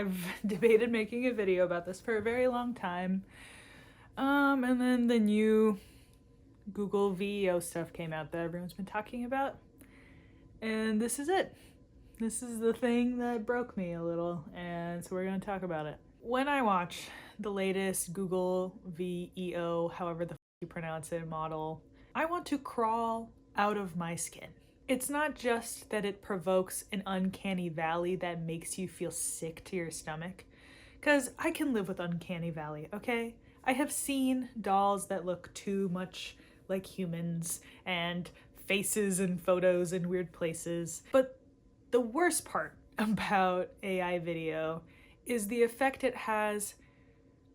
I've debated making a video about this for a very long time. And then the new Google VEO stuff came out that everyone's been talking about. And this is it. This is the thing that broke me a little, and so we're going to talk about it. When I watch the latest Google VEO, however the you pronounce it, model, I want to crawl out of my skin. It's not just that it provokes an uncanny valley that makes you feel sick to your stomach, because I can live with uncanny valley, okay? I have seen dolls that look too much like humans and faces and photos in weird places. But the worst part about AI video is the effect it has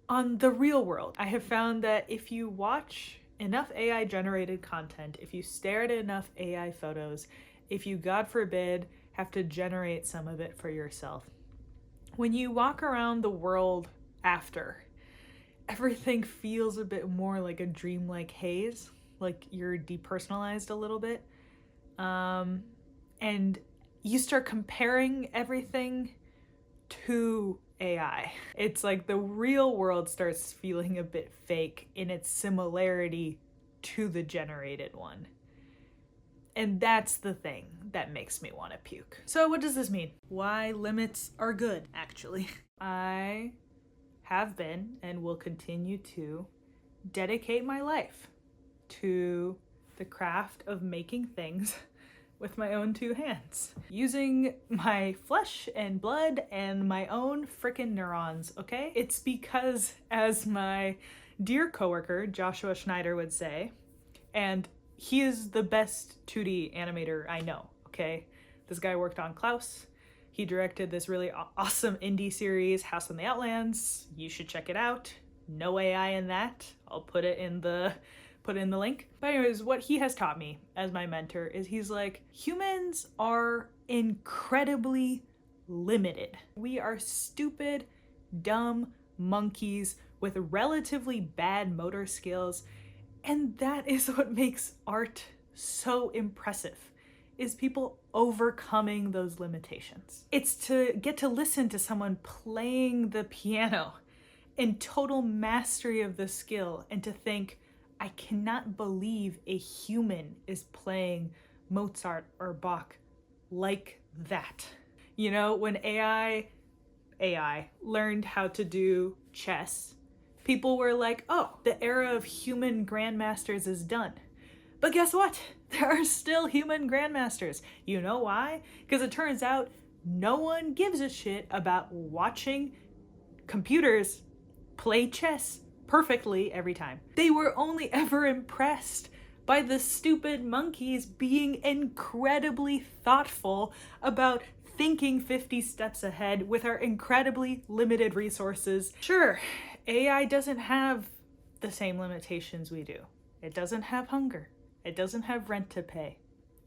on the real world. I have found that if you watch enough AI generated content, if you stare at enough AI photos, if you, God forbid, have to generate some of it for yourself, when you walk around the world after, everything feels a bit more like a dreamlike haze, like you're depersonalized a little bit. And you start comparing everything to AI. It's like the real world starts feeling a bit fake in its similarity to the generated one. And that's the thing that makes me want to puke. So what does this mean? Why limits are good, actually. I have been and will continue to dedicate my life to the craft of making things with my own two hands, using my flesh and blood and my own frickin' neurons, okay? It's because, as my dear coworker Joshua Schneider would say, and he is the best 2D animator I know, okay? This guy worked on Klaus. He directed this really awesome indie series, House on the Outlands. You should check it out. No AI in that. I'll put it in the link. But anyways, what he has taught me as my mentor is he's like, humans are incredibly limited. We are stupid, dumb monkeys with relatively bad motor skills. And that is what makes art so impressive, is people overcoming those limitations. It's to get to listen to someone playing the piano in total mastery of the skill and to think, I cannot believe a human is playing Mozart or Bach like that. You know, when AI learned how to do chess, people were like, oh, the era of human grandmasters is done. But guess what? There are still human grandmasters. You know why? Because it turns out no one gives a shit about watching computers play chess perfectly every time. They were only ever impressed by the stupid monkeys being incredibly thoughtful about thinking 50 steps ahead with our incredibly limited resources. Sure, AI doesn't have the same limitations we do. It doesn't have hunger. It doesn't have rent to pay.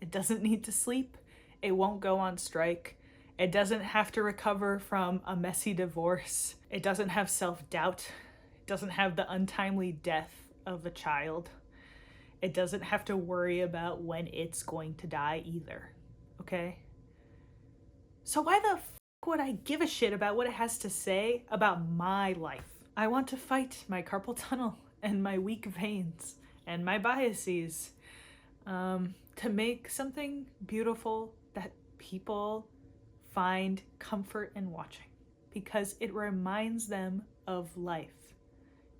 It doesn't need to sleep. It won't go on strike. It doesn't have to recover from a messy divorce. It doesn't have self-doubt. It doesn't have the untimely death of a child. It doesn't have to worry about when it's going to die either, okay? So why the f*** would I give a shit about what it has to say about my life? I want to fight my carpal tunnel and my weak veins and my biases to make something beautiful that people find comfort in watching, because it reminds them of life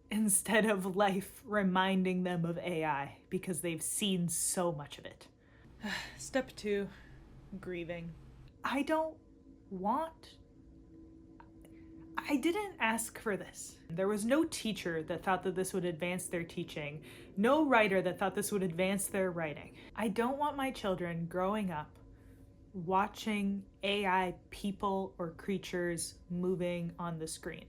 instead of life reminding them of AI because they've seen so much of it. Step 2, grieving. I didn't ask for this. There was no teacher that thought that this would advance their teaching, no writer that thought this would advance their writing. I don't want my children growing up watching AI people or creatures moving on the screen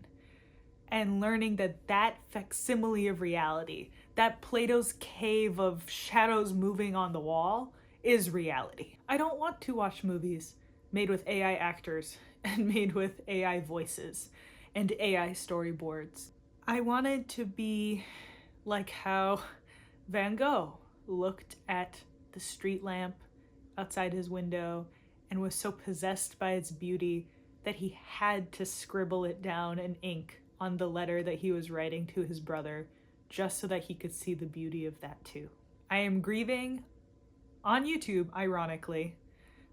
and learning that that facsimile of reality, that Plato's cave of shadows moving on the wall, is reality. I don't want to watch movies made with AI actors and made with AI voices and AI storyboards. I wanted to be like how Van Gogh looked at the street lamp outside his window and was so possessed by its beauty that he had to scribble it down in ink on the letter that he was writing to his brother just so that he could see the beauty of that too. I am grieving on YouTube, ironically,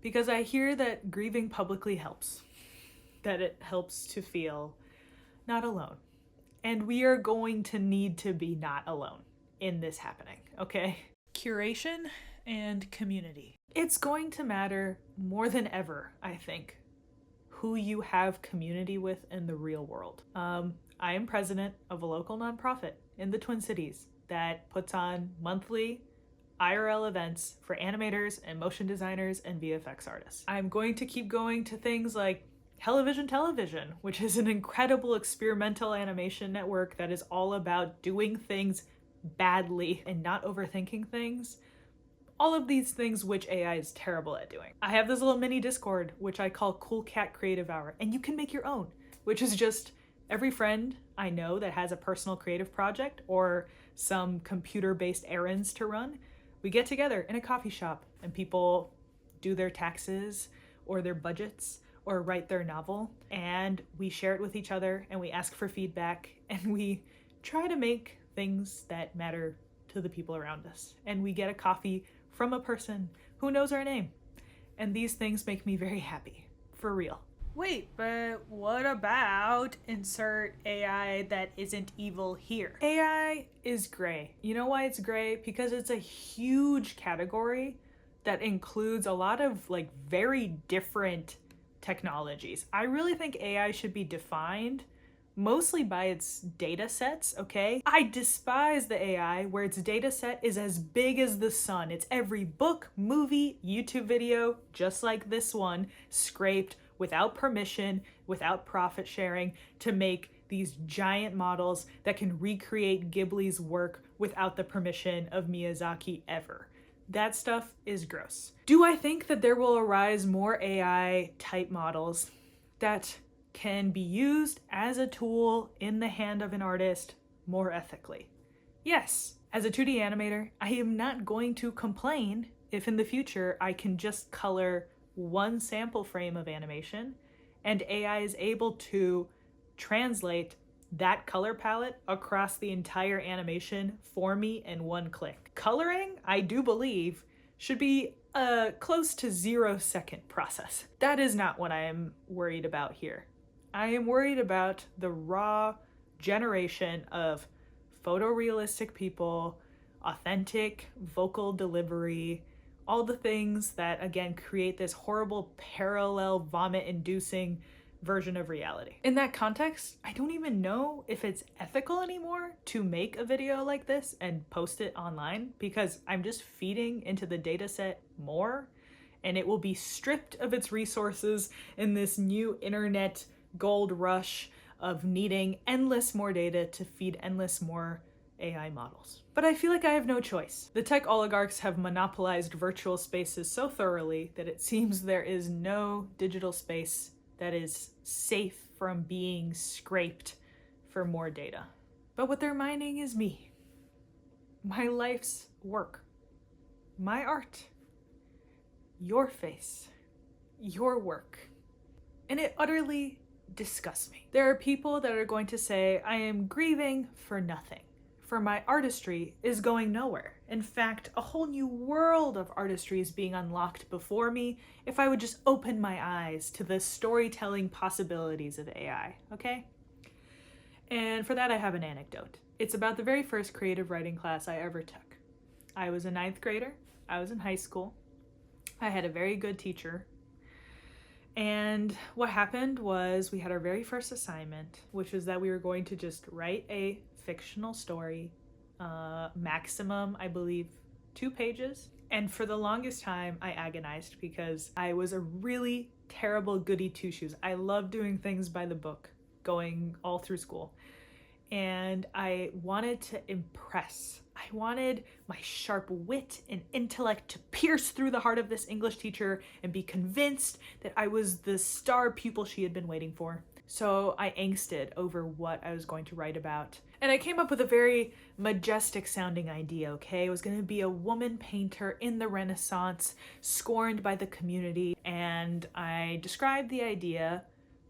because I hear that grieving publicly helps, that it helps to feel not alone. And we are going to need to be not alone in this happening, okay? Curation and community. It's going to matter more than ever, I think, who you have community with in the real world. I am president of a local nonprofit in the Twin Cities that puts on monthly IRL events for animators and motion designers and VFX artists. I'm going to keep going to things like Television, which is an incredible experimental animation network that is all about doing things badly and not overthinking things. All of these things which AI is terrible at doing. I have this little mini Discord, which I call Cool Cat Creative Hour, and you can make your own, which is just every friend I know that has a personal creative project or some computer-based errands to run. We get together in a coffee shop and people do their taxes or their budgets or write their novel, and we share it with each other and we ask for feedback and we try to make things that matter to the people around us. And we get a coffee from a person who knows our name. And these things make me very happy, for real. Wait, but what about insert AI that isn't evil here? AI is gray. You know why it's gray? Because it's a huge category that includes a lot of like very different technologies. I really think AI should be defined mostly by its data sets, okay? I despise the AI where its data set is as big as the sun. It's every book, movie, YouTube video, just like this one, scraped without permission, without profit sharing, to make these giant models that can recreate Ghibli's work without the permission of Miyazaki ever. That stuff is gross. Do I think that there will arise more AI type models that can be used as a tool in the hand of an artist more ethically? Yes. As a 2D animator, I am not going to complain if in the future I can just color one sample frame of animation and AI is able to translate that color palette across the entire animation for me in one click. Coloring, I do believe, should be a close to 0-second process. That is not what I am worried about here. I am worried about the raw generation of photorealistic people, authentic vocal delivery, all the things that, again, create this horrible parallel vomit-inducing version of reality. In that context, I don't even know if it's ethical anymore to make a video like this and post it online, because I'm just feeding into the data set more and it will be stripped of its resources in this new internet gold rush of needing endless more data to feed endless more AI models. But I feel like I have no choice. The tech oligarchs have monopolized virtual spaces so thoroughly that it seems there is no digital space that is safe from being scraped for more data. But what they're mining is me. My life's work. My art. Your face. Your work. And it utterly disgusts me. There are people that are going to say, I am grieving for nothing. For my artistry is going nowhere. In fact, a whole new world of artistry is being unlocked before me if I would just open my eyes to the storytelling possibilities of AI, okay? And for that I have an anecdote. It's about the very first creative writing class I ever took. I was a 9th grader. I was in high school. I had a very good teacher. And what happened was we had our very first assignment, which was that we were going to just write a fictional story, maximum, I believe, 2 pages. And for the longest time, I agonized because I was a really terrible goody two-shoes. I love doing things by the book, going all through school. And I wanted to impress. I wanted my sharp wit and intellect to pierce through the heart of this English teacher and be convinced that I was the star pupil she had been waiting for. So I angsted over what I was going to write about. And I came up with a very majestic sounding idea, okay? It was going to be a woman painter in the Renaissance, scorned by the community. And I described the idea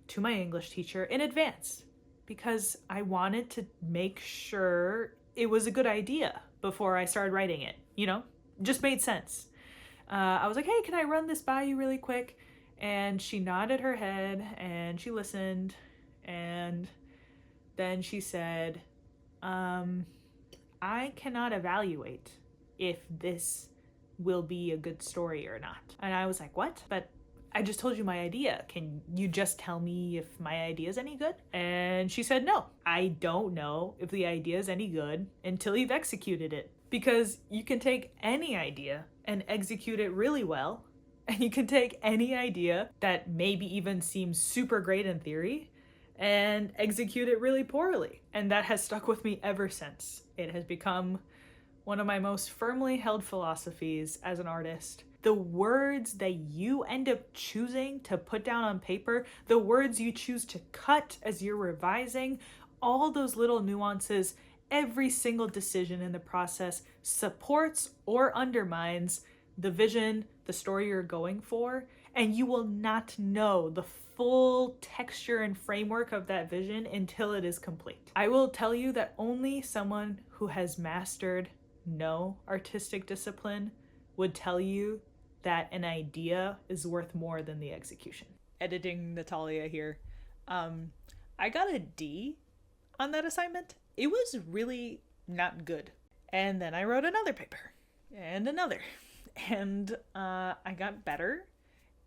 to my English teacher in advance because I wanted to make sure it was a good idea before I started writing it. Just made sense. I was like, hey, can I run this by you really quick? And she nodded her head and she listened. And then she said, I cannot evaluate if this will be a good story or not. And I was like, what? But I just told you my idea. Can you just tell me if my idea is any good? And she said, no, I don't know if the idea is any good until you've executed it. Because you can take any idea and execute it really well. And you can take any idea that maybe even seems super great in theory and execute it really poorly. And that has stuck with me ever since. It has become one of my most firmly held philosophies as an artist. The words that you end up choosing to put down on paper, the words you choose to cut as you're revising, all those little nuances, every single decision in the process supports or undermines the vision, the story you're going for, and you will not know the full texture and framework of that vision until it is complete. I will tell you that only someone who has mastered no artistic discipline would tell you that an idea is worth more than the execution. Editing Natalia here. I got a D on that assignment. It was really not good. And then I wrote another paper and another. And I got better.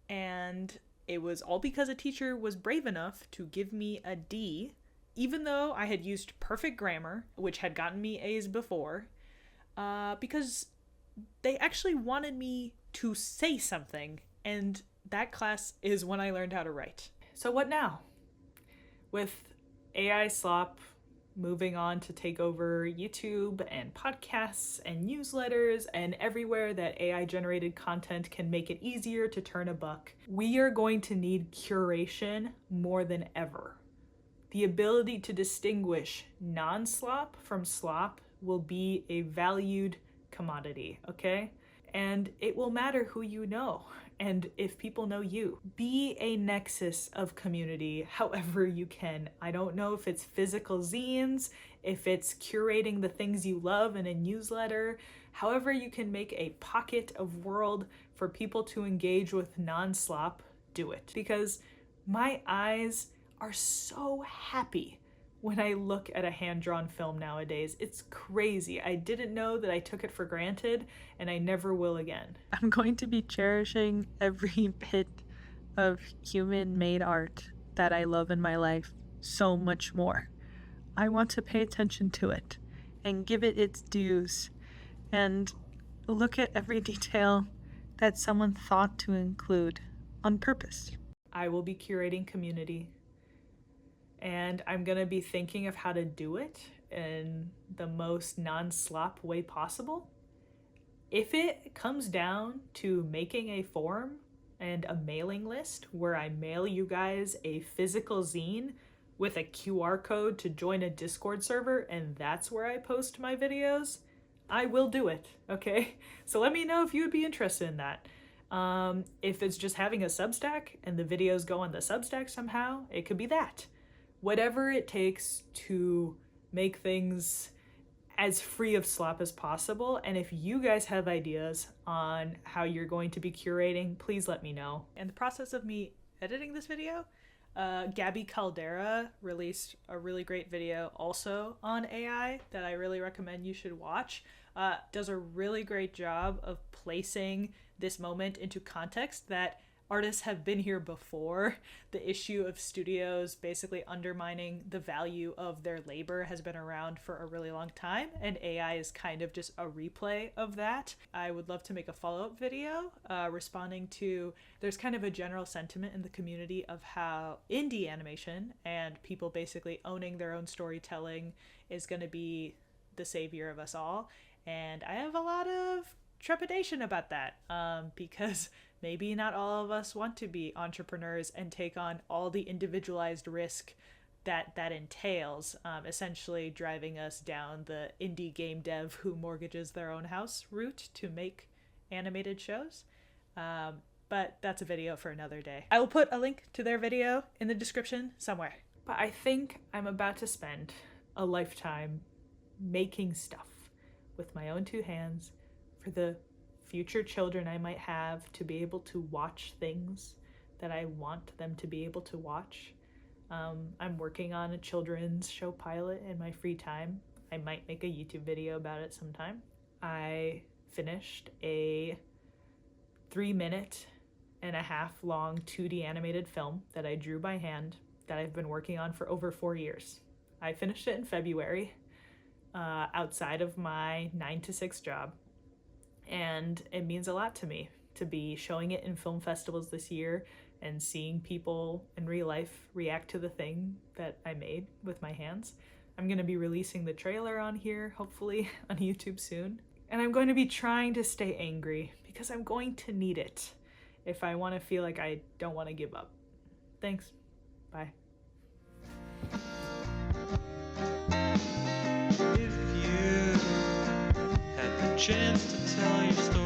And it was all because a teacher was brave enough to give me a D, even though I had used perfect grammar, which had gotten me A's before, because they actually wanted me to say something. And that class is when I learned how to write. So what now? With AI slop moving on to take over YouTube and podcasts and newsletters and everywhere that AI-generated content can make it easier to turn a buck, we are going to need curation more than ever. The ability to distinguish non-slop from slop will be a valued commodity, okay? And it will matter who you know and if people know you. Be a nexus of community however you can. I don't know if it's physical zines, if it's curating the things you love in a newsletter, however you can make a pocket of world for people to engage with non-slop, do it. Because my eyes are so happy when I look at a hand-drawn film nowadays. It's crazy. I didn't know that I took it for granted, and I never will again. I'm going to be cherishing every bit of human-made art that I love in my life so much more. I want to pay attention to it and give it its dues and look at every detail that someone thought to include on purpose. I will be curating community, and I'm gonna be thinking of how to do it in the most non-slop way possible. If it comes down to making a form and a mailing list where I mail you guys a physical zine with a QR code to join a Discord server and that's where I post my videos, I will do it, okay? So let me know if you would be interested in that. If it's just having a Substack and the videos go on the Substack somehow, it could be that. Whatever it takes to make things as free of slop as possible. And if you guys have ideas on how you're going to be curating, please let me know. In the process of me editing this video, Gabby Caldera released a really great video also on AI that I really recommend you should watch. Does a really great job of placing this moment into context that artists have been here before. The issue of studios basically undermining the value of their labor has been around for a really long time, and AI is kind of just a replay of that. I would love to make a follow-up video responding to, there's kind of a general sentiment in the community of how indie animation and people basically owning their own storytelling is going to be the savior of us all. And I have a lot of trepidation about that because maybe not all of us want to be entrepreneurs and take on all the individualized risk that entails, essentially driving us down the indie game dev who mortgages their own house route to make animated shows. But but that's a video for another day. I will put a link to their video in the description somewhere. But I think I'm about to spend a lifetime making stuff with my own 2 hands for the future children I might have to be able to watch things that I want them to be able to watch. I'm working on a children's show pilot in my free time. I might make a YouTube video about it sometime. I finished a 3.5-minute long 2D animated film that I drew by hand that I've been working on for over 4 years. I finished it in February, outside of my 9-to-6 job. And it means a lot to me to be showing it in film festivals this year and seeing people in real life react to the thing that I made with my hands. I'm going to be releasing the trailer on here, hopefully, on YouTube soon. And I'm going to be trying to stay angry because I'm going to need it if I want to feel like I don't want to give up. Thanks. Bye. If you had the chance to tell your story